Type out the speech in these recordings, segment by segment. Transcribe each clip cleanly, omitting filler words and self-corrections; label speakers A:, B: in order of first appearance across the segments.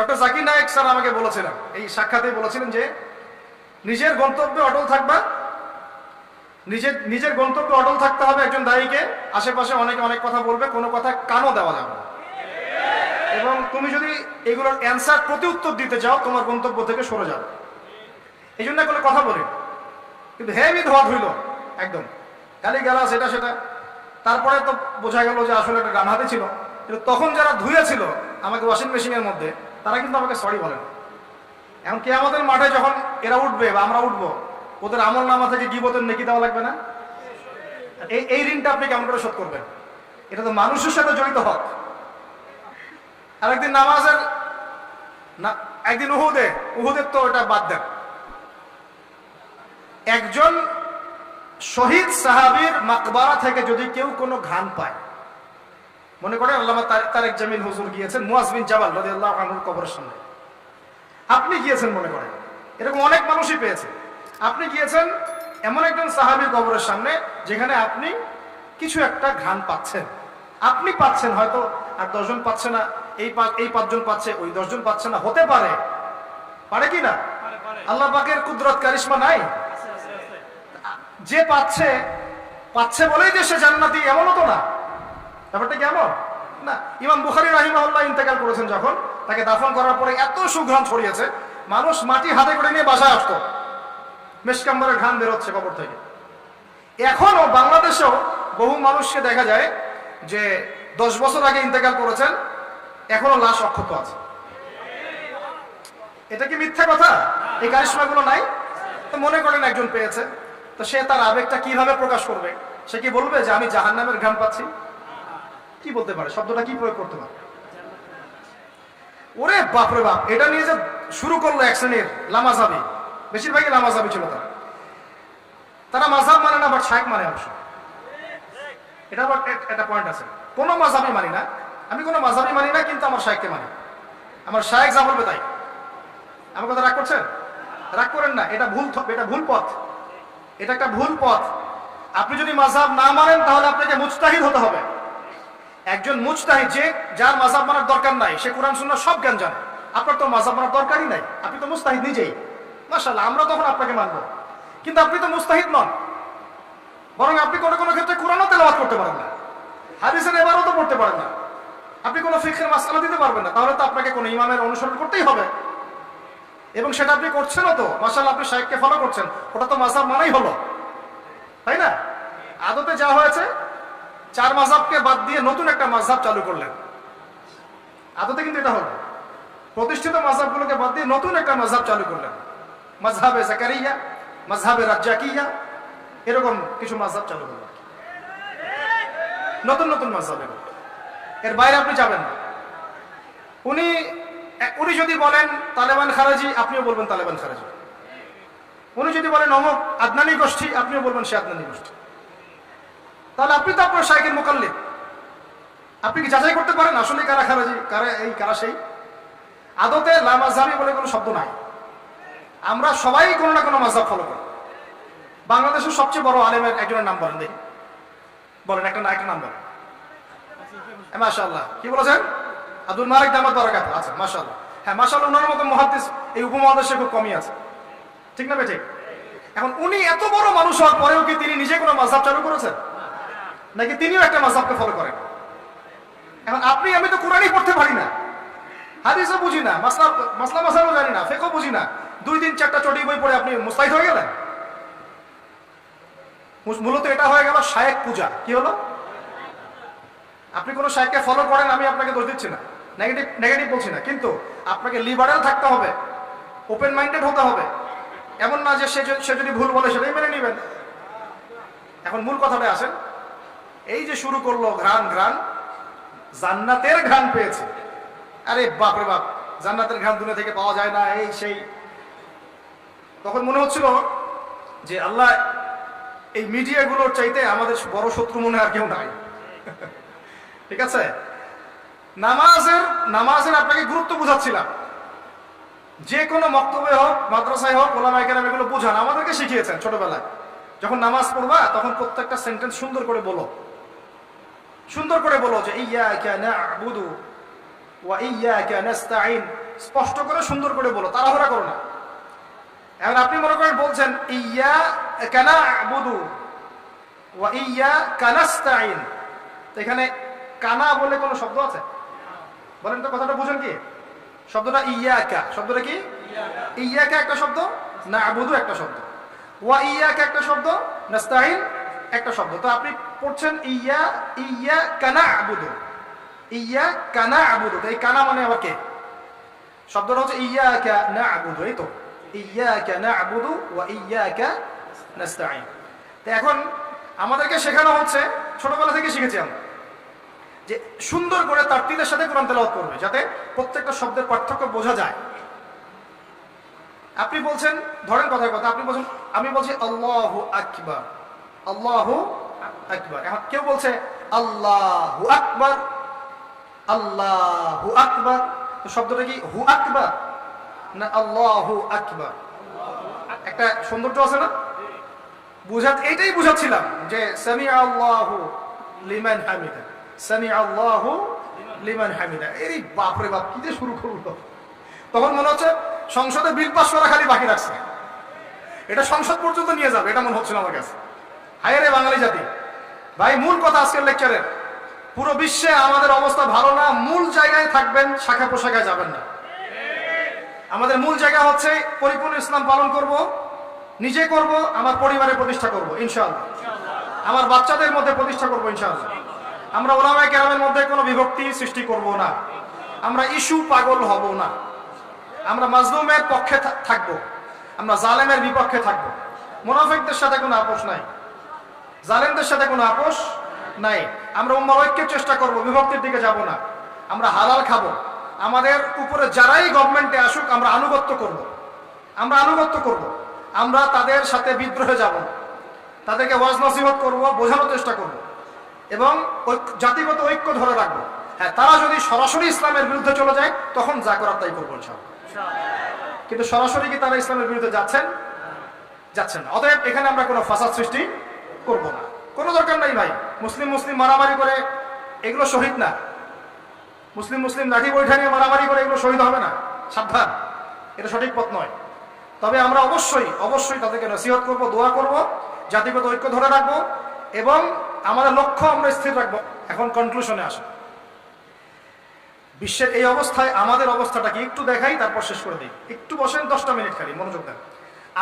A: Doctor Zakir Naik sir আমাকে বলেছিলেন, এই সাক্ষাতে বলেছিলেন যে নিজের গন্তব্যে অটল থাকবা, নিজের গন্তব্যে অটল থাকতে হবে। একজন দায়ীকে আশেপাশে অনেকে অনেক কথা বলবে, কোনো কথা কানও দেওয়া যাবে না। এবং তুমি যদি এগুলোর অ্যান্সার প্রতি উত্তর দিতে চাও, তোমার গন্তব্য থেকে সরে যাবে। এই জন্য কোনো কথা বলি, কিন্তু হেভি ধোয়া ধুইল একদম, গালি গালা সেটা সেটা। তারপরে তো বোঝা গেল যে আসলে একটা ডানহাতে ছিল। কিন্তু তখন যারা ধুয়েছিল আমাকে ওয়াশিং মেশিনের মধ্যে, তারা কিন্তু আমাকে সরি বলেন। এমনকি আমাদের মাঠে যখন এরা উঠবে বা আমরা উঠবো, ওদের আমল নামা থেকে গীবতের নেকি দেওয়া লাগবে না? এই ঋণটা আপনি কেমন করে শোধ করবেন? এটা তো মানুষের সাথে জড়িত হক। আর একদিন নামাজের একদিন উহুদের তো এটা বাদ দেন। একজন শহীদ সাহাবীর মাকবারা থেকে যদি কেউ কোনো ঘ্রাণ পায়, মনে করেন আল্লামা তারেক জামিল হুজুর গিয়েছেন মুয়াজ বিন জাবাল রাদিয়াল্লাহু আনহুর কবরের সামনে, আপনি গিয়েছেন, মনে করেন এরকম অনেক মানুষই পেয়েছে, আপনি গিয়েছেন এমন একজন সাহাবীর কবরের সামনে যেখানে আপনি কিছু একটা ঘ্রাণ পাচ্ছেন, আপনি পাচ্ছেন, হয়তো আর 10 জন পাচ্ছে না, এই 5 জন পাচ্ছে, ওই 10 জন পাচ্ছে না, হতে পারে, পারে কি না? আল্লাহ পাকের কুদরত কারিশমা নাই? যে পাচ্ছে বলেই যে সে জান্নাতি, এমনও তো না। ব্যাপারটা কেমন না? ইমাম বুখারী রাহিমাহুল্লাহ ইন্তেকাল করেছেন, যখন তাকে দাফন করার পরে এত সুঘ্রাণ ছড়িয়েছে, মানুষ মাটি হাতে করে নিয়ে বাসায় আসতো, মেশকাম্বরের ঘ্রাণ বেরোচ্ছে কবর থেকে। এখনো বাংলাদেশেও বহু মানুষকে দেখা যায় যে 10 বছর আগে ইন্তেকাল করেছেন, এখনো লাশ অক্ষত আছে। এটা কি মিথ্যা কথা? এই কারিশমাগুলো নাই? তো মনে করেন একজন পেয়েছে, তো সে তার আবেগটা কিভাবে প্রকাশ করবে? সে কি বলবে যে আমি জাহান্নামের ঘ্রাণ পাচ্ছি? কি বলতে পারে? শব্দটা কি প্রয়োগ করতে পারে? ওরে বাপরে বাপ, এটা নিয়ে যে শুরু করলো এক শ্রেণীর লামাজাবি, বেশিরভাগই লামাজাবি ছিল তারা মাযহাব মানে না, বাট শায়েখ মানে অবশ্য। এটা আবার একটা পয়েন্ট আছে, কোনো মাযহাবই মানি না, আমি কোনো মাযহাবই মানি না, কিন্তু আমার শায়েখকে মানি। আমার শায়েখ যা বলবে তাই। আমার কথা রাগ করছেন? রাগ করেন না, এটা ভুল পথ, এটা একটা ভুল পথ। আপনি যদি মাযহাব না মানেন তাহলে আপনাকে মুজতাহিদ হতে হবে। একজন মুজতাহিদ, যার মাযহাব মানার দরকার নাই, সে কোরআন সুন্নাহ সব জ্ঞান জানে। আপনার তো মাযহাব মানার দরকারই নাই, আপনি তো মুজতাহিদ নিজেই। মাশাআল্লাহ, আমরা তখন আপনাকে মানব, কিন্তু আপনি তো মুজতাহিদ নন। বরং আপনি কোনো কোনো ক্ষেত্রে কোরআনও তেলাওয়াত করতে পারেন না, হাদিসের ইবারতও পড়তে পারেন না, আপনি কোনো ফিকহের মাসআলা দিতে পারবেন না। তাহলে তো আপনাকে কোনো ইমামের অনুসরণ করতেই হবে, এবং সেটা আপনি করছেনও তো। মাশাআল্লাহ, আপনি শায়েখকে ফলো করছেন, ওটা তো মাযহাব মানাই হলো, তাই না? আদতে যা হয়েছে, 4 মাযহাবকে বাদ দিয়ে নতুন একটা মাযহাব চালু করলেন। আদতে কিন্তু এটা হলো, প্রতিষ্ঠিত মাযহাবগুলোকে বাদ দিয়ে নতুন একটা মাযহাব চালু করলেন। মাযহাবে জাকারিয়া, মাযহাবে রাজ্জাকিয়া, এরকম কিছু মাযহাব চালু করলেন, নতুন নতুন মাযহাব। এর বাইরে আপনি যাবেন না। উনি যদি বলেন তালেবান খারাজি, আপনিও বলবেন তালেবান খারাজি। উনি যদি বলেন অমুক আদনানী গোষ্ঠী, আপনিও বলবেন সে আদনানী গোষ্ঠী। তাহলে আপনি তো আপনার শায়েখের মুকাল্লিদ। আপনি কি যাচাই করতে পারেন আসলে কারা খারাজি, কারা সেই? আদতে লা মাযহাবি বলে কোনো শব্দ নাই। আমরা সবাই কোনো না কোনো মাযহাব ফলো করি। বাংলাদেশের সবচেয়ে বড় আলেমের একজনের নাম বলেন দেখি, বলেন একটা নাম বলেন। মাশাআল্লাহ, কি বলেছেন? আব্দুল মালিক দামাত বারাকাতুহু। আচ্ছা, মাশাআল্লাহ। হ্যাঁ, মাশাআল্লাহ, ওনার মতো মুহাদ্দিস এই উপমহাদেশে খুব কমই আছে, ঠিক না ঠিক? এখন উনি এত বড় মানুষ হওয়ার পরেও কি তিনি নিজে কোনো মাযহাব চালু করেছেন, নাকি তিনিও একটা মাযহাবকে ফলো করেন? এখন আমি তো কোরআনই পড়তে পারি না, হাদিসও বুঝি না, মাসলাও জানি না, ফিকহও বুঝি না, 2 দিন 4টা চটি বই পড়ে আপনি মুস্তাহিদ হয়ে গেলেন? মূলত এটা হয়ে গেল শায়েখ পূজা। কি হলো? আপনি কোনো শায়েখকে ফলো করেন, আমি আপনাকে দোষ দিচ্ছি না, নেগেটিভ বলছি না, কিন্তু আপনাকে লিবারেল থাকতে হবে, ওপেন মাইন্ডেড হতে হবে। এমন না যে সে যদি ভুল বলে সেটাই মেনে নেবেন। এখন মূল কথাটা আসেন, এই যে শুরু করলো ঘ্রাণ, জান্নাতের ঘ্রাণ পেয়েছে। আরে বাপরে বাপ, জান্নাতের ঘ্রাণ দুনিয়া থেকে পাওয়া যায় না, এই সেই। তখন মনে হচ্ছিল যে আল্লাহ, এই মিডিয়াগুলোর চাইতে আমাদের বড় শত্রু মনে আর কেউ নাই। ঠিক আছে, নামাজের আপনাকে গুরুত্ব বুঝাচ্ছিলাম। যে কোনো বক্তব্যে হোক, মাদ্রাসায় হোক, ওলামায়ে কেরাম এগুলো বুঝান, আমাদেরকে শিখিয়েছেন ছোটবেলায়। যখন নামাজ পড়বা তখন প্রত্যেকটা সেন্টেন্স সুন্দর করে বলো যে ইয়্যাকা না'বুদু ওয়া ইয়াকা নাস্তাঈন, স্পষ্ট করে সুন্দর করে বলো, তাড়াহুড়া করো না। এখন আপনি মনে করেন বলছেন ইয়াকা না'বুদু ওয়া ইয়াকা নাস্তাঈন, তো এখানে কানা বলে কোনো শব্দ আছে? বলেন তো, কথাটা বুঝেন কি? শব্দটা ইয়াকা, শব্দটা কি? ইয়াকা একটা শব্দ, না'বুদু একটা শব্দ, ওয়া ইয়াকা একটা শব্দ, নাস্তাঈন একটা শব্দ। তো আপনি পড়ছেন ইয়াকা না'বুদু, ইয়াকা না'বুদু, এই কানা মানে আবার কে? শব্দটা হচ্ছে ইয়াকা না'বুদু, এই তো ইয়াকা না'বুদু ওয়া ইয়াকা নাস্তাঈন। তো এখন আমাদেরকে শেখানো হচ্ছে, ছোটবেলা থেকে শিখেছি আমরা, যে সুন্দর করে তারতিলের সাথে কোরআন তেলাওয়াত করবে, যাতে প্রত্যেকটা শব্দের পার্থক্য বোঝা যায়। আপনি বলছেন, ধরেন কথার কথা, আপনি বলছেন, আমি বলছি আল্লাহু আকবার, আল্লাহু আকবার। এখন কেউ বলছে আল্লাহু আকবার, আল্লাহু আকবার, তো শব্দটা কি হু আকবার না আল্লাহু আকবার? একটা সৌন্দর্য আছে না? এইটাই বুঝাচ্ছিলাম যে সামিআ আল্লাহু লিমান হামিদা, সামিআ আল্লাহু লিমান হামিদা। এই বাপরে বাপ, কি যে শুরু করলো! তখন মনে হচ্ছে সংসদে বিল পাস করা খালি বাকি রাখছে, এটা সংসদ পর্যন্ত নিয়ে যাবে, এটা মনে হচ্ছিল আমার কাছে। হায় রে বাঙালি জাতি! ভাই, মূল কথা আজকের লেকচারের, পুরো বিশ্বে আমাদের অবস্থা ভালো না, মূল জায়গায় থাকবেন, শাখা প্রশাখায় যাবেন না। আমাদের মূল জায়গা হচ্ছে পরিপূর্ণ ইসলাম পালন করব, নিজে করব, আমার পরিবারে প্রতিষ্ঠা করব ইনশাআল্লাহ, আমার বাচ্চাদের মধ্যে প্রতিষ্ঠা করব ইনশাআল্লাহ। আমরা উলামায়ে কেরামের মধ্যে কোনো বিভক্তি সৃষ্টি করব না, আমরা ইস্যু পাগল হব না, আমরা মাজলুমের পক্ষে থাকব, আমরা জালেমের বিপক্ষে থাকব। মুনাফিকদের সাথে কোনো আপোষ নাই, জালেমদের সাথে কোনো আপোষ নাই। আমরা উম্মার ঐক্যের চেষ্টা করব, বিভক্তির দিকে যাব না। আমরা হালাল খাবো, আমাদের উপরে যারাই গভর্নমেন্টে আসুক আমরা আনুগত্য করব, আমরা আনুগত্য করব, আমরা তাদের সাথে বিদ্রোহে যাব না, তাদেরকে ওয়াজ নসিহত করব, বোঝানোর চেষ্টা করব এবং জাতিগত ঐক্য ধরে রাখবো। হ্যাঁ, তারা যদি সরাসরি ইসলামের বিরুদ্ধে চলে যায় তখন যা করার তাই করবো ইনশাআল্লাহ। কিন্তু সরাসরি কি তারা ইসলামের বিরুদ্ধে যাচ্ছেন? যাচ্ছেন না। অতএব এখানে আমরা কোনো ফাসাদ সৃষ্টি করব না, কোনো দরকার নাই ভাই। মুসলিম মুসলিম মারামারি করে এগুলো শহীদ না, মুসলিম মুসলিম লাঠি বৈঠা নিয়ে মারামারি করে এগুলো শহীদ হবে না, সাবধান, এটা সঠিক পথ নয়। তবে আমরা অবশ্যই অবশ্যই তাদেরকে নসিহত করব, দোয়া করব, জাতিগত ঐক্য ধরে রাখবো এবং আমাদের লক্ষ্য আমরা স্থির রাখবো। এখন কনক্লুশনে আসে, বিশ্বের এই অবস্থায় আমাদের অবস্থাটা কি একটু দেখাই, তারপর শেষ করে দিই। একটু বসেন, 10টা মিনিট খালি মনোযোগ দেন।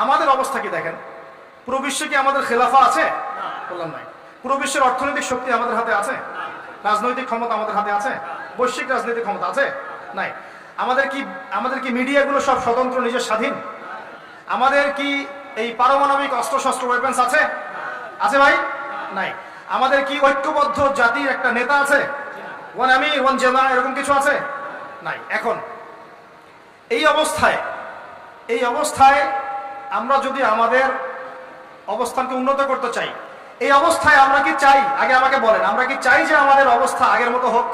A: আমাদের অবস্থা কি দেখেন? পুরো বিশ্বে কি আমাদের খেলাফা আছে? বললাম নাই। পুরো বিশ্বের অর্থনৈতিক শক্তি আমাদের হাতে আছে? রাজনৈতিক ক্ষমতা আমাদের হাতে আছে? বৈশ্বিক রাজনৈতিক ক্ষমতা আছে? নাই। আমাদের কি মিডিয়াগুলো সব স্বতন্ত্র, নিজের স্বাধীন? আমাদের কি এই পারমাণবিক অস্ত্রশস্ত্র ওয়েপন্স আছে? আছে ভাই? নাই। আমাদের কি ঐক্যবদ্ধ জাতির একটা নেতা আছে? ওয়ান আমির, ওয়ান জামা, এরকম কিছু আছে? নাই। এখন এই অবস্থায় আমরা যদি আমাদের অবস্থানকে উন্নত করতে চাই, এই অবস্থায় আমরা কি চাই? আগে আমাকে বলেন, আমরা কি চাই যে আমাদের অবস্থা আগের মতো হোক?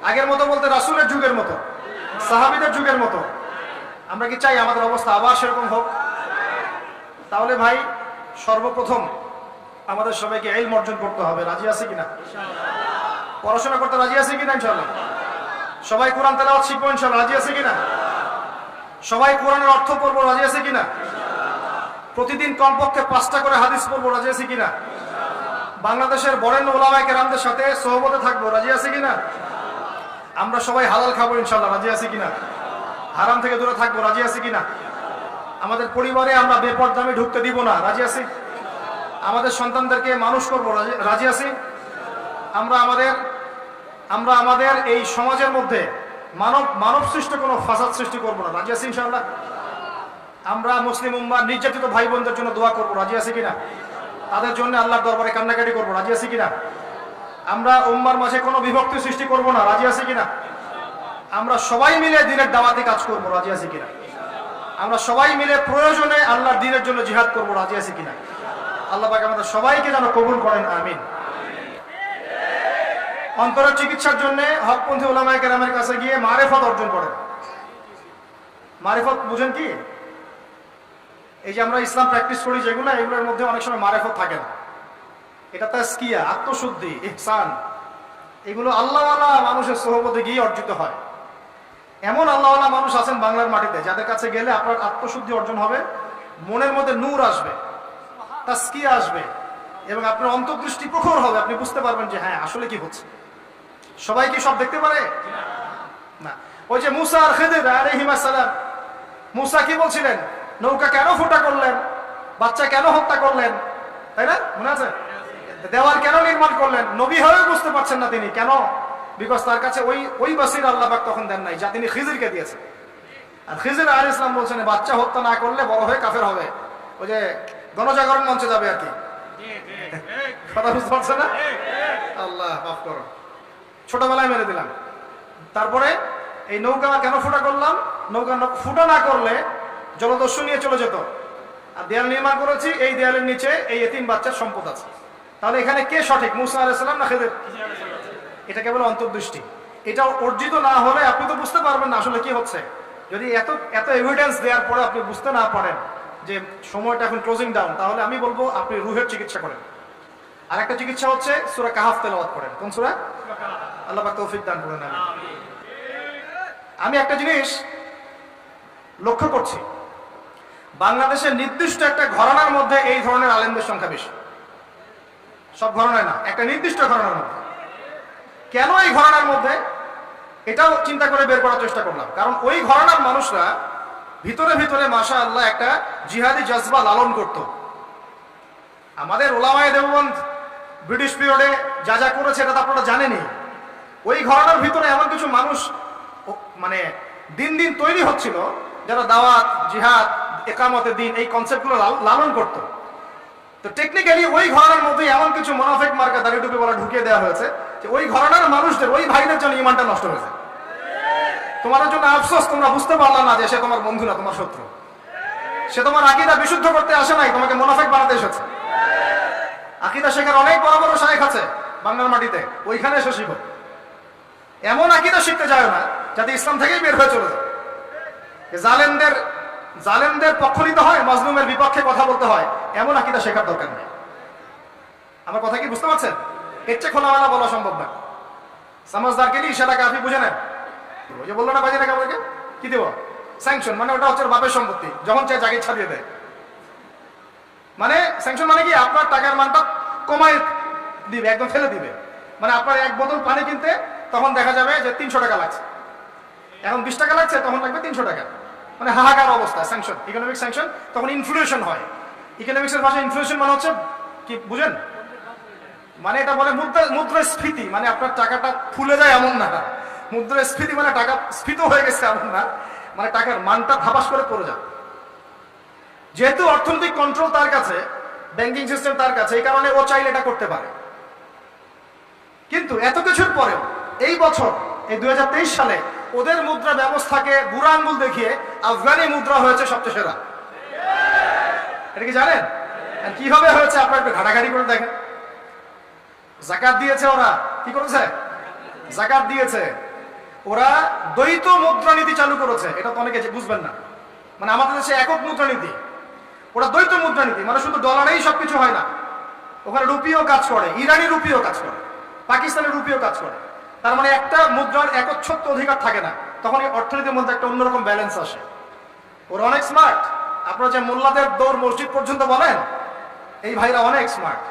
A: আগের মতো বলতে রাসূলের যুগের মতো, সাহাবীদের যুগের মতো আমরা কি চাই আমাদের অবস্থা আবার সেরকম হোক? তাহলে ভাই, সর্বপ্রথম আমাদের সবাইকে ইলম অর্জন করতে হবে। রাজি আছে কিনা? পড়াশোনা করতে রাজি আছে কিনা? ইনশাআল্লাহ। সবাই কোরআন তেলাওয়াত শিখবো ইনশাআল্লাহ। রাজি আছে কিনা? সবাই কোরআনের অর্থ পড়বো। রাজি আছে কিনা? প্রতিদিন কমপক্ষে 5টা করে হাদিস পড়বো। রাজি আছে কিনা? বাংলাদেশের বরেণ্য উলামায়ে কেরামদের সাথে সোহবতে থাকবো। রাজি আছে কিনা? আমরা সবাই হালাল খাবো ইনশাআল্লাহ। রাজি আছে কিনা? হারাম থেকে দূরে থাকবো। রাজি আছে কিনা? আমাদের পরিবারে আমরা বেপরদামি ঢুকতে দিব না। রাজি আছি? আমাদের সন্তানদেরকে মানুষ করবো। রাজি আছি? আমরা আমাদের এই সমাজের মধ্যে মানব সৃষ্ট কোনো ফাসাদ সৃষ্টি করবো না। রাজি আছি ইনশাআল্লাহ? আমরা মুসলিম উম্মার নির্যাতিত ভাই বোনদের জন্য দোয়া করবো। রাজি আছি কিনা? তাদের জন্য আল্লাহর দরবারে কান্নাকাটি করবো। রাজি আছি কিনা? আমরা উম্মার মাঝে কোনো বিভক্তি সৃষ্টি করবো না। রাজি আছি কিনা? আমরা সবাই মিলে দ্বীনের দাওয়াতে কাজ করবো। রাজি আছি কিনা? আমরা সবাই মিলে প্রয়োজনে আল্লাহর দ্বীনের জন্য জিহাদ করবো। রাজি আছি কিনা? আল্লাহ পাক আমাদের সবাইকে যেন কবুল করেন, আমিন। অন্তরের চিকিৎসার জন্য হকপন্থী উলামায়ে কেরামের কাছে গিয়ে মারিফত অর্জন করেন। মারিফত বুঝেন কি? এই যে আমরা ইসলাম প্র্যাকটিস করি যেগুলো, এগুলোর মধ্যে অনেক সময় মারিফত থাকে না। এটা তাজকিয়া, আত্মশুদ্ধি, ইহসান, এগুলো আল্লাহওয়ালা মানুষের সোহবতে গিয়ে অর্জিত হয়। এমন আল্লাহওয়ালা মানুষ আছেন বাংলার মাটিতে যাদের কাছে গেলে আপনার আত্মশুদ্ধি অর্জন হবে, মনের মধ্যে নূর আসবে, তাসকিয়া আসবে, এবং আপনার অন্তর্দৃষ্টি প্রখর হবে। আপনি বুঝতে পারবেন যে হ্যাঁ আসলে কি হচ্ছে। সবাই কি সব দেখতে পারে না? ওই যে মুসা আর খিদির আলাইহিস সালাম, মুসা কি বলছিলেন, নৌকা কেন ফুটা করলেন, বাচ্চা কেন হত্যা করলেন, তাই না? মনে আছে? দেওয়াল কেন নির্মাণ করলেন? নবী হয়েও বুঝতে পারছেন না তিনি কেন। বিকজ তার কাছে ওই বাসির আল্লাহ পাক তখন দেন নাই যা তিনি খিজিরকে দিয়েছেন। আর খিজির আলাইহিস সালাম বলছেন বাচ্চা হত্যা না করলে বড় হয়ে কাফের হবে, ওই যে গণজাগরণ মঞ্চে যাবে আর কি। কথা বুঝতে পারছে না? আল্লাহ মাফ করো, ছোটবেলায় মেরে দিলাম। তারপরে এই নৌকা কেন ফুটা করলাম? নৌকা ফুটা না করলে জলদস্যু নিয়ে চলে যেত। আর দেয়াল নির্মাণ করেছি, এই দেয়ালের নিচে এই এতিম বাচ্চার সম্পদ আছে। তাহলে এখানে কে সঠিক, মুসা আলাইহিস সালাম না খিজির? এটা কেবল অন্তর্দৃষ্টি। এটা অর্জিত না হলে আপনি তো বুঝতে পারবেন না আসলে কি হচ্ছে। যদি এত এত এভিডেন্স দেওয়ার পরে আপনি বুঝতে না পারেন যে সময়টা এখন ক্লোজিং ডাউন, তাহলে আমি বলবো আপনি রুহের চিকিৎসা করেন। আর একটা চিকিৎসা হচ্ছে সূরা কাহাফ তেলাওয়াত করেন। কোন সূরা? আল্লাহ পাক তৌফিক দান করেন। আমি একটা জিনিস লক্ষ্য করছি, বাংলাদেশের নির্দিষ্ট একটা ঘরানার মধ্যে এই ধরনের আলেমদের সংখ্যা বেশি। সব ঘরানায় না, একটা নির্দিষ্ট ঘরানার মধ্যে। কেন এই ঘরানার মধ্যে, এটাও চিন্তা করে বের করার চেষ্টা করলাম। কারণ ওই ঘরানার মানুষরা ভিতরে ভিতরে মাশাআল্লাহ একটা জিহাদি জজবা লালন করত। আমাদের ওলামায়ে দেওবন্দ ব্রিটিশ পিরিয়ডে যা যা করেছে এটা তো আপনারা জানেনই। ওই ঘরানার ভিতরে এমন কিছু মানুষ মানে দিন দিন তৈরি হচ্ছিল যারা দাওয়াত, জিহাদ, একামতে দিন এই কনসেপ্টগুলো লালন করত। তো টেকনিক্যালি ওই ঘরানার মধ্যে এমন কিছু মুনাফিক মার্কা দাড়ি টুপি বলা ঢুকিয়ে দেওয়া হয়েছে যে ওই ঘরানার মানুষদের, ওই ভাইদের জন্য ঈমানটা নষ্ট হয়েছে। তোমার জন্য আফসোস, তোমরা বুঝতে পারলা না যে সে তোমার বন্ধু না, তোমার শত্রু। সে তোমার আকীদা বিশুদ্ধ করতে আসে নাই, তোমাকে মুনাফিক বানাতে এসেছে। আকীদা শেখার অনেক বড় বড় শায়েখ আছে বাংলার মাটিতে, ওইখানে এসে শিখো। এমন আকীদা শিখতে যায় না যাতে ইসলাম থেকেই বের হয়ে চলে যায়। জালেমদের পক্ষ নিতে হয়, মাজলুমের বিপক্ষে কথা বলতে হয়, এমন আকীদা শেখার দরকার নেই। আমার কথা কি বুঝতে পারছেন? এর চেয়ে খোলামেলা বলা সম্ভব না। সমাজদারকে নিয়ে ইশারা কাফি বুঝে নেন। ওই যে বললো না বাজে রেখে আপনাকে কি দেবো স্যাংশন, মানে ওটা হচ্ছে বাপের সম্পত্তি, যখন চাই জাগির ছাড়িয়ে দেয়। মানে স্যাংশন মানে কি, আপনার টাকার মানটা কমায় দিবে, একদম ফেলে দিবে। মানে আপনার এক বোতল পানি কিনতে তখন দেখা যাবে যে 300 টাকা লাগছে, এখন 20 টাকা লাগছে, তখন লাগবে 300 টাকা। মানে হাহাকার অবস্থা। স্যাংশন, ইকোনমিক স্যাংশন, তখন ইনফ্লেশন হয়। ইকোনমিক্সের ভাষায় ইনফ্লেশন মানে হচ্ছে কি বুঝেন? মানে এটা বলে মুদ্রাস্ফীতি। মানে আপনার টাকাটা ফুলে যায় এমন না, মুদ্রাস্ফীতি মানে টাকা স্ফীত হয়ে গেছে এমন না, মানে টাকার মানটা ধাপাস করে পড়ে যায়। যেহেতু অর্থনৈতিক কন্ট্রোল তার কাছে, ব্যাংকিং সিস্টেম তার কাছে, এই কারণে ও চাইলে এটা করতে পারে। কিন্তু এত কিছুর পরেও এই বছর, এই 2023 সালে ওদের মুদ্রা ব্যবস্থাকে বুড়া আঙ্গুল দেখিয়ে আফগানি মুদ্রা হয়েছে সবচেয়ে সেরা। এটা কি জানেন কিভাবে হয়েছে? আপনার একটু ঘাটাঘাটি করে দেখেন। যাকাত দিয়েছে ওরা, কি করেছে? যাকাত দিয়েছে ওরা। দ্বৈত মুদ্রানীতি চালু করেছে, এটা তো অনেকে বুঝবেন না। মানে আমাদের দেশে একক মুদ্রানীতি, ওরা দ্বৈত মুদ্রানীতি। মানে শুধু ডলারেই সবকিছু হয় না, ওখানে রুপিও কাজ করে, ইরানি রুপিও কাজ করে, পাকিস্তানের রুপিও কাজ করে। তার মানে একটা মুদ্রার একচ্ছত্ব অধিকার থাকে না, তখন এই অর্থনীতির মধ্যে একটা অন্যরকম ব্যালেন্স আসে। ওরা অনেক স্মার্ট। আপনারা যে মোল্লাদের দৌড় মসজিদ পর্যন্ত বলেন, এই ভাইরা অনেক স্মার্ট।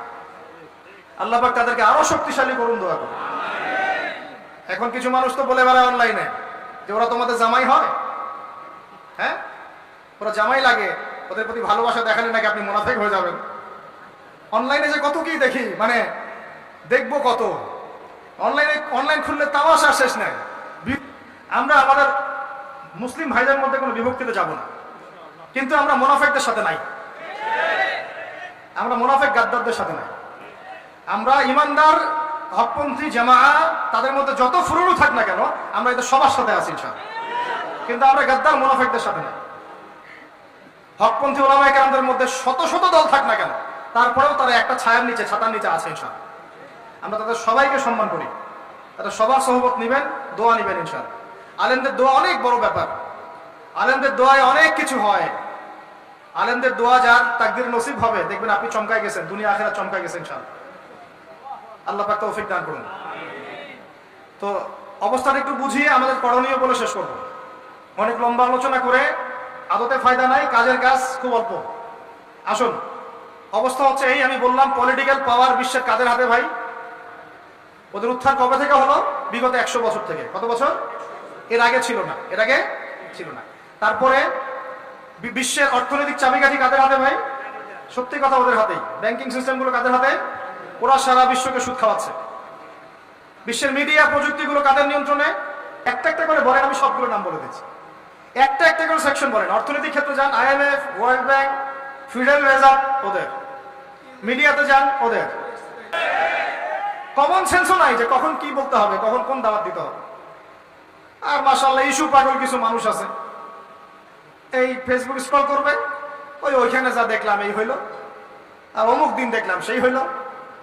A: আল্লাহ পাক তাদেরকে আরো শক্তিশালী করুন, দোয়া করুন। এখন কিছু মানুষ তো বলে বেড়ায় অনলাইনে যে ওরা তোমাদের জামাই হয়। হ্যাঁ, ওরা জামাই লাগে, ওদের প্রতি ভালোবাসা দেখালে নাকি আপনি মুনাফিক হয়ে যাবেন। অনলাইনে যে কত কি দেখি, মানে দেখবো কত। অনলাইন খুললে তামাশা শেষ নাই। আমরা আমাদের মুসলিম ভাইদের মধ্যে কোনো বিভক্তিতে যাব না, কিন্তু আমরা মুনাফিকদের সাথে নাই, আমরা মুনাফিক গাদ্দারদের সাথে নাই। আমরা ইমানদার হকপন্থী জামাআ, তাদের মধ্যে যত ফুরুরু থাক না কেন, আমরা এদের সবার সাথে আছি ইনশাআল্লাহ। কিন্তু আমরা গাদ্দার মুনাফিকদের সাথে নাই। হকপন্থী ওলামায়ে কেরামদের মধ্যে শত শত দল থাক না কেন, তারপরেও তারা একটা ছায়ার নিচে, ছাতার নিচে আছে ইনশাআল্লাহ। আমরা তাদের সবাইকে সম্মান করি, তাদের সবার সহবত নিবেন, দোয়া নিবেন ইনশাআল্লাহ। আলেমদের দোয়া অনেক বড় ব্যাপার, আলেমদের দোয়ায় অনেক কিছু হয়। আলেমদের দোয়া যার তাকদীর নসিব হবে, দেখবেন আপনি চমকায় গেছেন, দুনিয়া আখিরাত চমকায় গেছেন ইনশাআল্লাহ। আল্লাহ পাক তৌফিক দান করুন। তো অবস্থাটা একটু বুঝিয়ে আমাদের করণীয় বলে শেষ করব। অনেক লম্বা আলোচনা করে আদতে ফায়দা নাই, কাজের কাজ খুব অল্প। আসুন, অবস্থা হচ্ছে এই, আমি বললাম পলিটিক্যাল পাওয়ার বিশ্বের কাদের হাতে ভাই? ওদের উত্থান কবে থেকে হলো? বিগত 100 বছর থেকে। কত বছর? এর আগে ছিল না, এর আগে ছিল না। তারপরে বিশ্বের অর্থনৈতিক চাবিকাঠি কাদের হাতে ভাই? সত্যি কথা, ওদের হাতেই। ব্যাংকিং সিস্টেমগুলো কাদের হাতে? ওরা সারা বিশ্বকে সুদ খাওয়াচ্ছে। বিশ্বের মিডিয়া প্রযুক্তিগুলো কাদের নিয়ন্ত্রণে? একটা একটা করে বলেন, আমি সবগুলো নাম বলে দিচ্ছি। একটা একটা করে সেকশন বলেন। অর্থনৈতিক ক্ষেত্রে যান, IMF, world bank, federal reserve ওদের। মিডিয়াতে যান ওদের। কমন সেন্সও নাই যে কখন কি বলতে হবে, কখন কোন দাওয়াত দিতে হবে। আর মাশাআল্লাহ ইস্যু পাগল কিছু মানুষ আছে, এই ফেসবুক স্ক্রল করবে, ওইখানে যা দেখলাম এই হইলো, আর অমুক দিন দেখলাম সেই হইলো,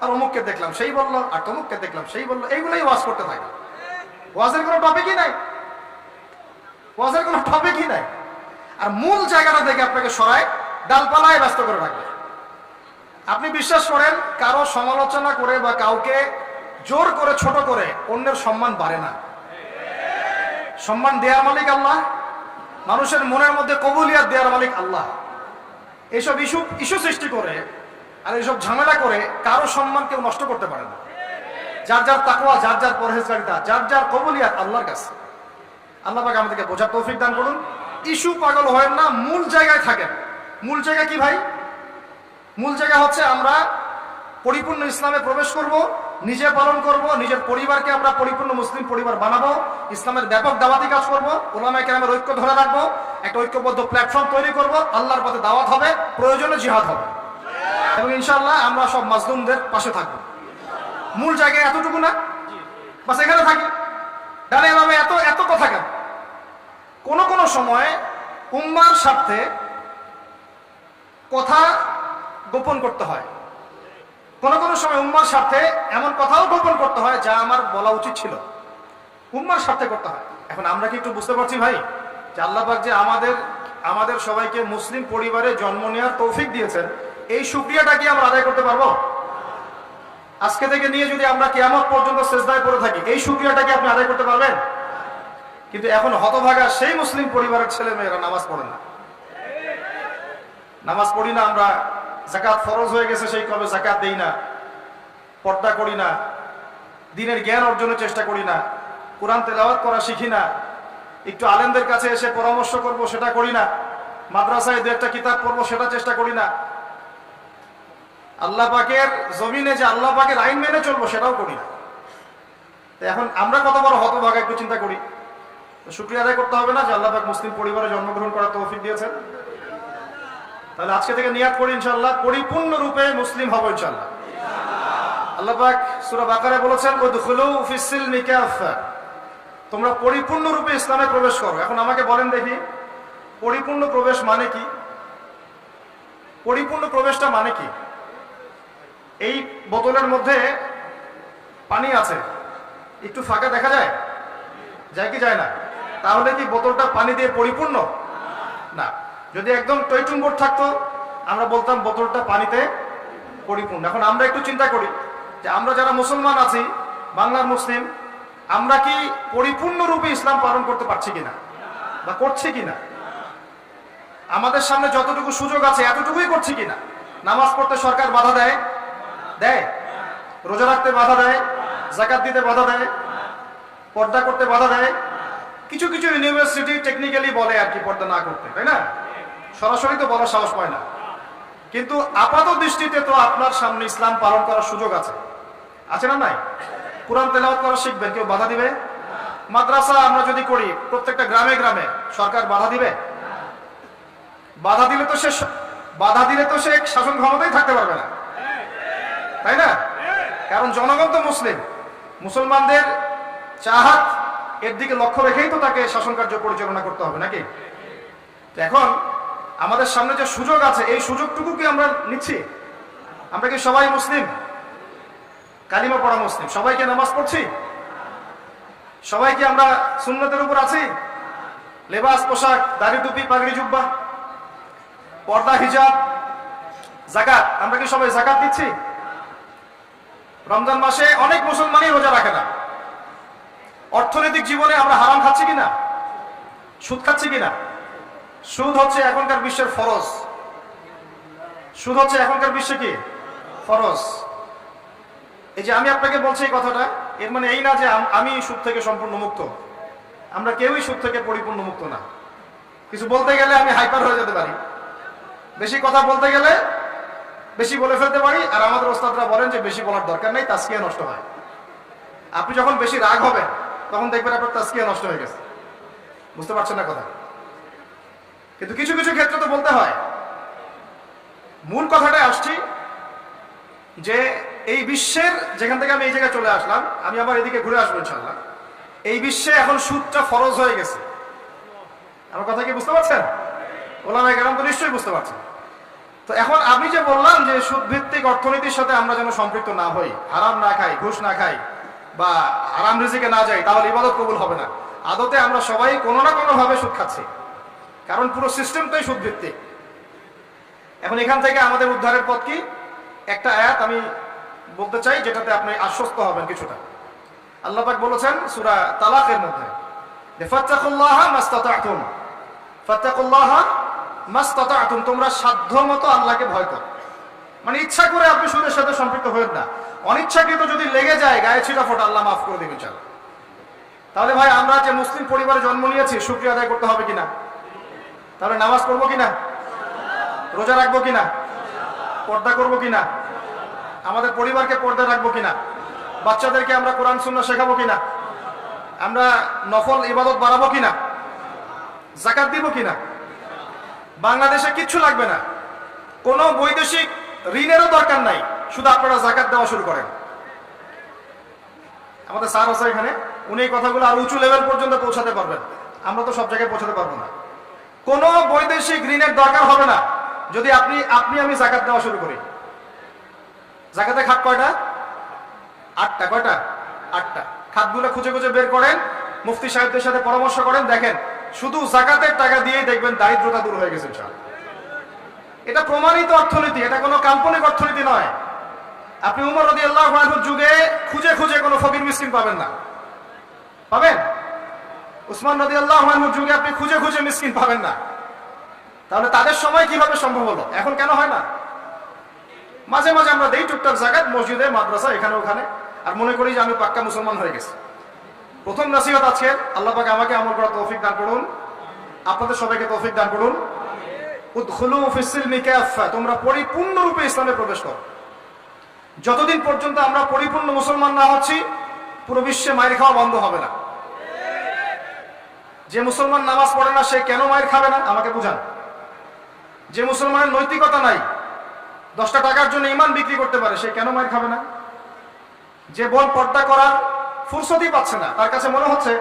A: আর অমুককে দেখলাম সেই বললো, আর তমুককে দেখলাম সেই বললো। এইগুলোই ওয়াজ করতে থাকে। ওয়াজের কোনো টপিকই নাই, ওয়াজের কোনো টপিকই নাই। আর মূল জায়গাটা থেকে আপনাকে সরায় ডালপালায় ব্যস্ত করে রাখবে। আপনি বিশ্বাস করেন, কারো সমালোচনা করে বা কাউকে জোর করে ছোট করে অন্যের সম্মান বাড়ে না। সম্মান দেওয়ার মালিক আল্লাহ, মানুষের মনের মধ্যে কবুলিয়াত দেওয়ার মালিক আল্লাহ। এইসব ইস্যু সৃষ্টি করে আর এইসব ঝামেলা করে কারো সম্মান কেউ নষ্ট করতে পারে না। যার যার তাকওয়া, যার যার পরহেজগারিতা, যার যার কবুলিয়াত আল্লাহর কাছে। আল্লাহ পাক আমাদেরকে বোঝার তৌফিক দান করুন। ইস্যু পাগল হয় না, মূল জায়গায় থাকেন। মূল জায়গা কি ভাই? মূল জায়গা হচ্ছে আমরা পরিপূর্ণ ইসলামে প্রবেশ করব, নিজে পালন করব, নিজের পরিবারকে আমরা পরিপূর্ণ মুসলিম পরিবার বানাবো, ইসলামের ব্যাপক দাওয়াতি কাজ করব, ওলামায়ে কেরামের ঐক্য ধরে রাখবো, একটা ঐক্যবদ্ধ প্ল্যাটফর্ম তৈরি করব, আল্লাহর পথে দাওয়াত হবে, প্রয়োজনে জিহাদ হবে, এবং ইনশাআল্লাহ আমরা সব মাজলুমদের পাশে থাকবো। মূল জায়গায় এতটুকু না, বাস এখানে থাকি। ডানে বামে এত এত কথা কেন? কোন সময় উম্মার স্বার্থে কথা গোপন করতে হয়, কোন সময় উম্মার স্বার্থে এমন কথাও গোপন করতে হয় যা আমার বলা উচিত ছিল, উম্মার স্বার্থে করতে হয়। এখন আমরা কি একটু বুঝতে পারছি ভাই যে আল্লাহ পাক যে আমাদের সবাইকে মুসলিম পরিবারে জন্ম নেওয়ার তৌফিক দিয়েছেন, এই শুকরিয়াটা কি আমরা আদায় করতে পারবো? আজকে থেকে নিয়ে যদি আমরা কিয়ামত পর্যন্ত সিজদায় পড়ে থাকি, এই শুকরিয়াটা কি আপনি আদায় করতে পারবেন? কিন্তু এখন হতভাগা সেই মুসলিম পরিবারের ছেলে মেয়েরা নামাজ পড়ে না, নামাজ পড়ি না আমরা, যাকাত ফরজ হয়ে গেছে সেই কবে যাকাত দেই না, পর্দা করি না, দ্বীনের জ্ঞান অর্জনের চেষ্টা করি না, কোরআন তেলাওয়াত করা শিখি না, একটু আলেমদের কাছে এসে পরামর্শ করব সেটা করি না, মাদ্রাসায় দু একটা কিতাব পড়বো সেটা চেষ্টা করি না, আল্লাহ পাকের জমিনে যে আল্লাহ পাকের আইন মেনে চলবো সেটাও করি না। এখন আমরা কত বড় হতভাগা একটু চিন্তা করি। শুকরিয়া আদায় করতে হবে না যে আল্লাহ পাক মুসলিম পরিবারে জন্মগ্রহণ করার তৌফিক দিয়েছেন? তাহলে আজকে থেকে নিয়াত করি ইনশাআল্লাহ পরিপূর্ণ রূপে মুসলিম হব ইনশাআল্লাহ। আল্লাহ পাক সূরা বাকারায় বলেছেন উদখুলু ফিস সিলমি কাফা, তোমরা পরিপূর্ণ রূপে ইসলামে প্রবেশ করো। এখন আমাকে বলেন দেখি, পরিপূর্ণ প্রবেশ মানে কি? পরিপূর্ণ প্রবেশটা মানে কি? এই বোতলের মধ্যে পানি আছে, একটু ফাঁকা দেখা যায়, যায় কি যায় না? তাহলে কি বোতলটা পানি দিয়ে পরিপূর্ণ? না। যদি একদম টইটুম্বর থাকতো আমরা বলতাম বোতলটা পানিতে পরিপূর্ণ। এখন আমরা একটু চিন্তা করি যে আমরা যারা মুসলমান আছি, বাংলার মুসলিম, আমরা কি পরিপূর্ণ রূপে ইসলাম পালন করতে পারছি কিনা বা করছি কিনা? আমাদের সামনে যতটুকু সুযোগ আছে এতটুকুই করছি কিনা? নামাজ পড়তে সরকার বাধা দেয়, রোজা রাখতে বাধা দেয়, যাকাত দিতে বাধা দেয়, পর্দা করতে বাধা দেয়। কিছু কিছু ইউনিভার্সিটি টেকনিক্যালি বলে আর কি পর্দা না করতে, তাই না? সরাসরি তো বলার সাহস পায় না। কিন্তু আপাত দৃষ্টিতে তো আপনার সামনে ইসলাম পালন করার সুযোগ আছে, আছে না নাই? কোরআন তেলাওয়াত করা শিখবেন, কেউ বাধা দিবে? মাদ্রাসা আমরা যদি করি প্রত্যেকটা গ্রামে গ্রামে, সরকার বাধা দিবে? বাধা দিলে তো সে শাসন ক্ষমতায় থাকতে পারবে না, তাই না? কারণ জনগণ তো মুসলিম, মুসলমানদের চাহাত এর দিকে লক্ষ্য রেখেই তো তাকে শাসন কার্য পরিচালনা করতে হবে, নাকি? এখন আমাদের সামনে যে সুযোগ আছে, এই সুযোগটুকু কি আমরা নিচ্ছি? আমরা কি সবাই মুসলিম, কালিমা পড়া মুসলিম? সবাইকে নামাজ পড়ছি? সবাই কি আমরা সুন্নতের উপর আছি? লেবাস, পোশাক, দাড়ি, টুপি, পাগড়ি, জুব্বা, পর্দা, হিজাব, যাকাত, আমরা কি সবাই যাকাত দিচ্ছি? রমজান মাসে অনেক মুসলমানই রোজা রাখে না, অর্থনৈতিক জীবনে আমরা হারাম খাচ্ছি কিনা, সুদ খাচ্ছি কিনা? সুদ হচ্ছে এখনকার বিশ্বের ফরজ। সুদ হচ্ছে এখনকার বিশ্বে কি ফরজ। এই যে আমি আপনাকে বলছি এই কথাটা, এর মানে এই না যে আমি সুদ থেকে সম্পূর্ণ মুক্ত। আমরা কেউই সুদ থেকে পরিপূর্ণ মুক্ত না। কিছু বলতে গেলে আমি হাইপার হয়ে যেতে পারি, বেশি কথা বলতে গেলে বেশি বলে ফেলতে পারি। আর আমাদের ওস্তাদরা বলেন যে বেশি বলার দরকার নেই, তাসকিয়া নষ্ট হয়। আপনি যখন বেশি রাগ হবেন তখন দেখবেন আপনার তাসকিয়া নষ্ট হয়ে গেছে। বুঝতে পারছেন না কথা? কিন্তু কিছু কিছু ক্ষেত্রে তো বলতে হয়। মূল কথাটায় আসছি যে এই বিশ্বের যেখান থেকে আমি এই জায়গায় চলে আসলাম, আমি আবার এদিকে ঘুরে আসবো ইনশাআল্লাহ। এই বিশ্বে এখন সুদটা ফরজ হয়ে গেছে। আমার কথা কি বুঝতে পারছেন? ওলামায়ে কেরাম তো নিশ্চয়ই বুঝতে পারছেন। তো এখন আমি যে বললাম যে সুদ ভিত্তিক অর্থনীতির সাথে আমরা যেন সম্পৃক্ত না হই, হারাম না খাই, ঘুষ না খাই, বা হারাম রিজিকে না যাই, তাহলে ইবাদত কবুল হবে না। আদতে আমরা সবাই কোনো না কোনো ভাবে সুদ খাচ্ছি, কারণ পুরো সিস্টেমটাই সুদ ভিত্তিক। এখন এখান থেকে আমাদের উদ্ধারের পথ কি? একটা আয়াত আমি বলতে চাই, যেটাতে আপনি আশ্বস্ত হবেন কিছুটা। আল্লাহ পাক বলেছেন সূরা তালাকের মধ্যে, ফাত্তাকুল্লাহা মাসতাতা'তুম, ফাত্তাকুল্লাহা মাসতাতা'তুম, তোমরা সাধ্যমতো আল্লাহকে ভয় করো। মানে ইচ্ছা করে আপনি সুদের সাথে সম্পৃক্ত হবেন না। অনিচ্ছাকৃত যদি লেগে যায়, গায়ে ছিটা ফোটা, আল্লাহ মাফ করে দেবেন ইনশাআল্লাহ। তাহলে ভাই আমরা যে মুসলিম পরিবারে জন্ম নিয়েছি, শুকরিয়া আদায় করতে হবে কিনা? তাহলে নামাজ পড়বো কিনা, রোজা রাখবো কিনা, পর্দা করবো কিনা, আমাদের পরিবারকে পর্দা রাখবো কিনা, বাচ্চাদেরকে আমরা কোরআন সুন্নাহ শেখাবো কিনা, আমরা নফল ইবাদত বাড়াবো কিনা, যাকাত দিব কিনা। বাংলাদেশে কিচ্ছু লাগবে না, কোনো বৈদেশিক ঋণেরও দরকার নাই, শুধু আপনারা যাকাত দেওয়া শুরু করেন। আমাদের স্যার আছে এখানে, উনি এই কথাগুলো আরো উঁচু লেভেল পর্যন্ত পৌঁছাতে পারবেন। আমরা তো সব জায়গায় পৌঁছাতে পারবো না। কোনো বৈদেশিক ঋণের দরকার হবে না যদি আমি যাকাত দেওয়া শুরু করি। যাকাতের খাত কয়টা? 8টা। কয়টা? 8টা। খাতগুলো খুঁজে খুঁজে বের করেন, মুফতি সাহেবদের সাথে পরামর্শ করেন, দেখেন শুধু যাকাতের টাকা দিয়েই দেখবেন দারিদ্রতা দূর হয়ে গেছে ইনশাআল্লাহ। এটা প্রমাণিত অর্থনীতি, এটা কোনো কাল্পনিক অর্থনীতি নয়। আপনি উমর রাদিয়াল্লাহু আনহুর যুগে খুঁজে খুঁজে কোনো ফকির মিসকিন পাবেন না। পাবেন? উসমান রাদিয়াল্লাহু আনহুর যুগে আপনি খুঁজে খুঁজে মিসকিন পাবেন না। তাহলে তাদের সময় কিভাবে সম্ভব হলো, এখন কেন হয় না? মাঝে মাঝে আমরা দেই টুকটাক যাকাত, মসজিদে, মাদ্রাসা, এখানে ওখানে, আর মনে করি যে আমি পাক্কা মুসলমান হয়ে গেছি। প্রথম নসিহত আজকে, আল্লাহ পাক আমাকে আমল করার তৌফিক দান করুন, আপনাদের সবাইকে তৌফিক দান করুন। উদখুলু ফিস-সিলমি কাফা, তোমরা পরিপূর্ণরূপে ইসলামে প্রবেশ করো। যতদিন পর্যন্ত আমরা পরিপূর্ণ মুসলমান না হচ্ছি, পুরো বিশ্বে মায়ের খাওয়া বন্ধ হবে না। যে মুসলমান নামাজ পড়ে না, সে কেন মায়ের খাবে না আমাকে বুঝান। যে মুসলমানের নৈতিকতা নাই, 10টা টাকার জন্য ঈমান বিক্রি করতে পারে, সে কেন মায়ের খাবে না? যে বোন পর্দা করার ফুরসতই পাচ্ছে না, তার কাছে মনে হচ্ছে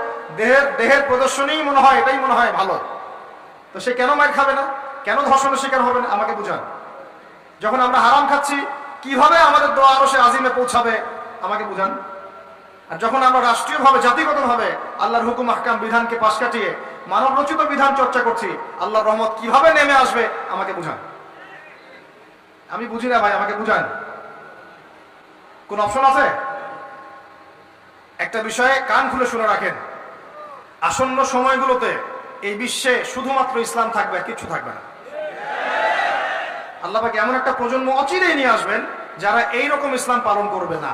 A: দেহের প্রদর্শনীই মনে হয়, এটাই মনে হয় ভালো, তো সে কেন মায়ের খাবে না? কেন ধর্ষণের শিকার হবে না আমাকে বুঝান। যখন আমরা হারাম খাচ্ছি, কিভাবে আমাদের দোয়া আরশে আজিমে পৌঁছাবে আমাকে বুঝান। আর যখন আমরা রাষ্ট্রীয়ভাবে, জাতিগতভাবে আল্লাহর হুকুম আহকাম বিধানকে পাশ কাটিয়ে মানব রচিত বিধান চর্চা করছি, আল্লাহর রহমত কিভাবে নেমে আসবে আমাকে বুঝান। আমি বুঝি না ভাই, আমাকে বুঝান। কোন অপশন আছে? একটা বিষয়ে কান খুলে শুনে রাখেন, আসন্ন সময়গুলোতে এই বিশ্বে শুধুমাত্র ইসলাম থাকবে, আর কিছু থাকবে না। আল্লাহ পাক এমন একটা প্রজন্ম অচিরেই নিয়ে আসবেন যারা এইরকম ইসলাম পালন করবে না।